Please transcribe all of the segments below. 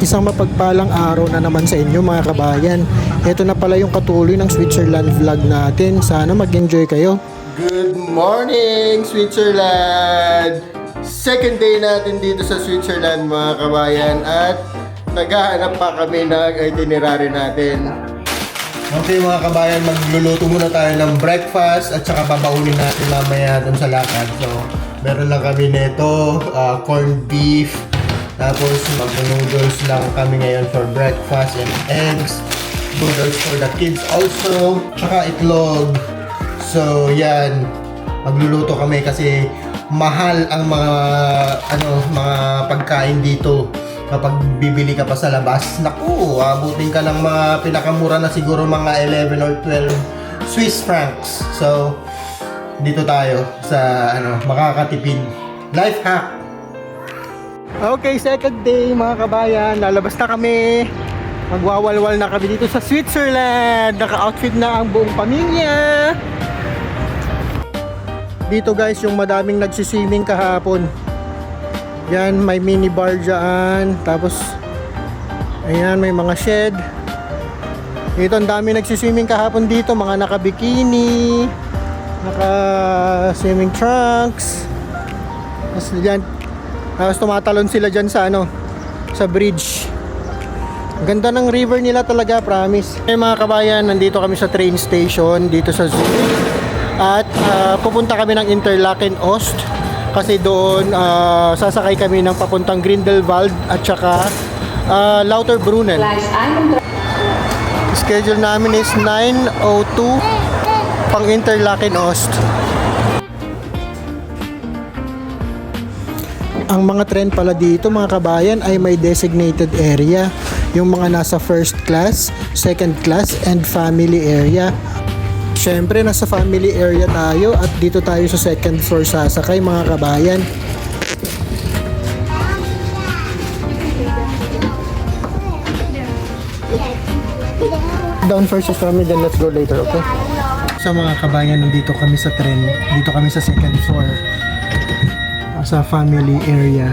Isang mapagpalang araw na naman sa inyo mga kabayan. Ito na pala yung katuloy ng Switzerland vlog natin. Sana mag-enjoy kayo. Good morning Switzerland! Second day natin dito sa Switzerland mga kabayan at naghahanap pa kami ng itinerary natin. Okay mga kabayan, magluluto muna tayo ng breakfast at saka babaunin natin mamaya dun sa lakad. So, meron lang kami nito, corned beef. Tapos mag-noodles lang kami ngayon for breakfast and eggs. Noodles for the kids also. Tsaka itlog. So yan, magluluto kami kasi mahal ang mga pagkain dito. Kapag bibili ka pa sa labas, naku, abutin ka ng mga pinakamura na siguro mga 11 or 12 Swiss francs. So dito tayo sa makakatipid. Life hack. Okay, second day mga kabayan. Lalabas na kami. Magwawalwal na kami dito sa Switzerland. Naka-outfit na ang buong pamilya. Dito guys, yung madaming nagsiswimming kahapon. Yan, may mini bar dyan. Tapos, ayan, may mga shed. Dito, ang dami nagsiswimming kahapon dito. Mga naka-bikini, naka-swimming trunks. Tapos dyan, tapos tumatalon sila dyan sa sa bridge. Ganda ng river nila talaga, promise. Hey mga kabayan, nandito kami sa train station dito sa Zurich. At pupunta kami ng Interlaken Ost. Kasi doon sasakay kami ng papuntang Grindelwald at saka Lauterbrunnen. Schedule namin is 9:02 pang Interlaken Ost. Ang mga tren pala dito mga kabayan ay may designated area. Yung mga nasa first class, second class, and family area. Siyempre nasa family area tayo at dito tayo sa second floor sasakay mga kabayan. Down first is family, then let's go later, okay? Sa mga kabayan, nandito kami sa tren. Dito kami sa second floor. Sa family area.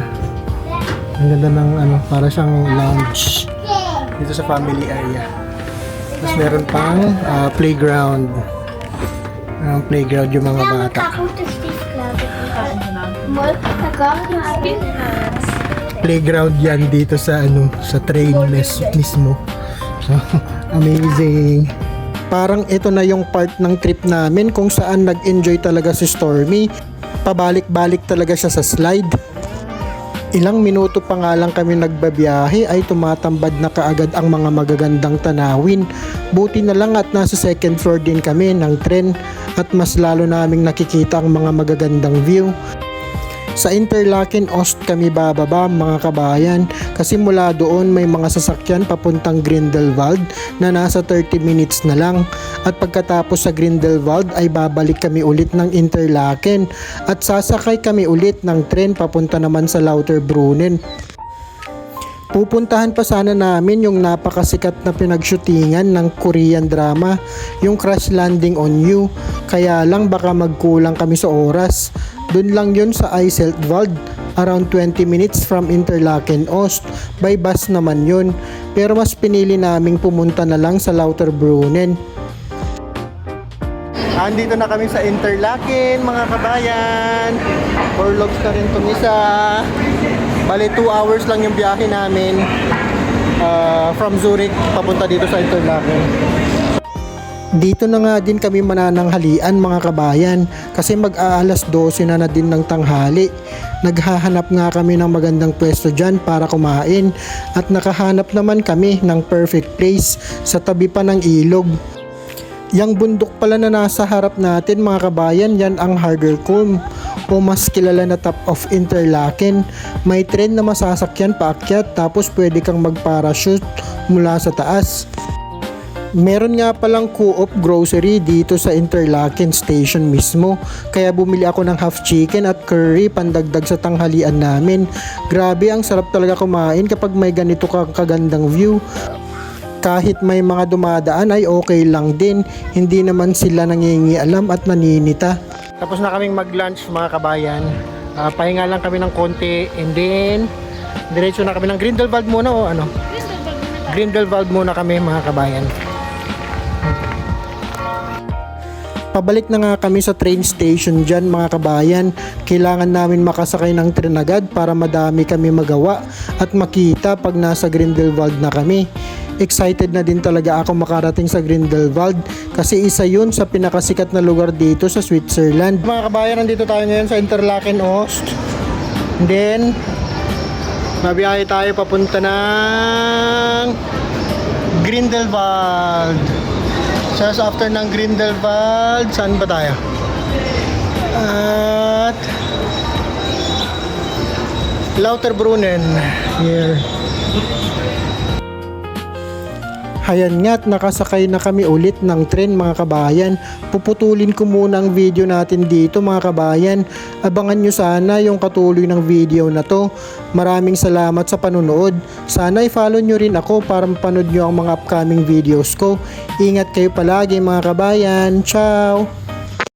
Ang ganda ng para siyang lounge dito sa family area. Tapos meron pang playground. Playground yung mga bata. Playground yan dito sa sa train mismo. So, amazing. Parang ito na yung part ng trip namin kung saan nag-enjoy talaga si Stormy. Pabalik-balik talaga siya sa slide. Ilang minuto pa nga lang kami nagbabiyahe ay tumatambad na kaagad ang mga magagandang tanawin. Buti na lang at nasa second floor din kami ng tren at mas lalo naming nakikita ang mga magagandang view. Sa Interlaken Ost kami bababa mga kabayan kasi mula doon may mga sasakyan papuntang Grindelwald na nasa 30 minutes na lang at pagkatapos sa Grindelwald ay babalik kami ulit ng Interlaken at sasakay kami ulit ng tren papunta naman sa Lauterbrunnen. Pupuntahan pa sana namin yung napakasikat na pinagshootingan ng Korean drama, yung Crash Landing on You. Kaya lang baka magkulang kami sa oras. Doon lang yun sa Eiseltwald, around 20 minutes from Interlaken Ost. By bus naman yun. Pero mas pinili naming pumunta na lang sa Lauterbrunnen. Andito na kami sa Interlaken mga kabayan. Orlogs na rin itong isa. Bali 2 hours lang yung biyahe namin from Zurich papunta dito sa Interlaken. Dito na nga din kami manananghalian mga kabayan kasi mag-aalas 12 na din ng tanghali. Naghahanap nga kami ng magandang pwesto dyan para kumain at nakahanap naman kami ng perfect place sa tabi pa ng ilog. Yang bundok pala na nasa harap natin mga kabayan, yan ang Hagerkulm o mas kilala na Top of Interlaken. May tren na masasakyan paakyat tapos pwede kang mag-parachute mula sa taas. Meron nga palang Co-op grocery dito sa Interlaken station mismo. Kaya bumili ako ng half chicken at curry pandagdag sa tanghalian namin. Grabe, ang sarap talaga kumain kapag may ganito kagandang view. Kahit may mga dumadaan ay okay lang din. Hindi naman sila nangingialam at naninita. Tapos na kaming mag-lunch mga kabayan. Pahinga lang kami ng konti and then Diretso na kami ng Grindelwald muna o ano? Grindelwald muna kami mga kabayan. Pabalik na nga kami sa train station dyan mga kabayan. Kailangan namin makasakay ng tren agad para madami kami magawa at makita pag nasa Grindelwald na kami. Excited na din talaga ako makarating sa Grindelwald kasi isa yun sa pinakasikat na lugar dito sa Switzerland. Mga kabayan, nandito tayo ngayon sa Interlaken Ost. And then, mabiyahe tayo papunta ng Grindelwald. So after ng Grindelwald, saan ba tayo? At Lauterbrunnen here. Ayan nga at nakasakay na kami ulit ng tren mga kabayan. Puputulin ko muna ang video natin dito mga kabayan. Abangan nyo sana yung katuloy ng video na to. Maraming salamat sa panunood. Sana i-follow nyo rin ako para mapanood nyo ang mga upcoming videos ko. Ingat kayo palagi mga kabayan. Ciao!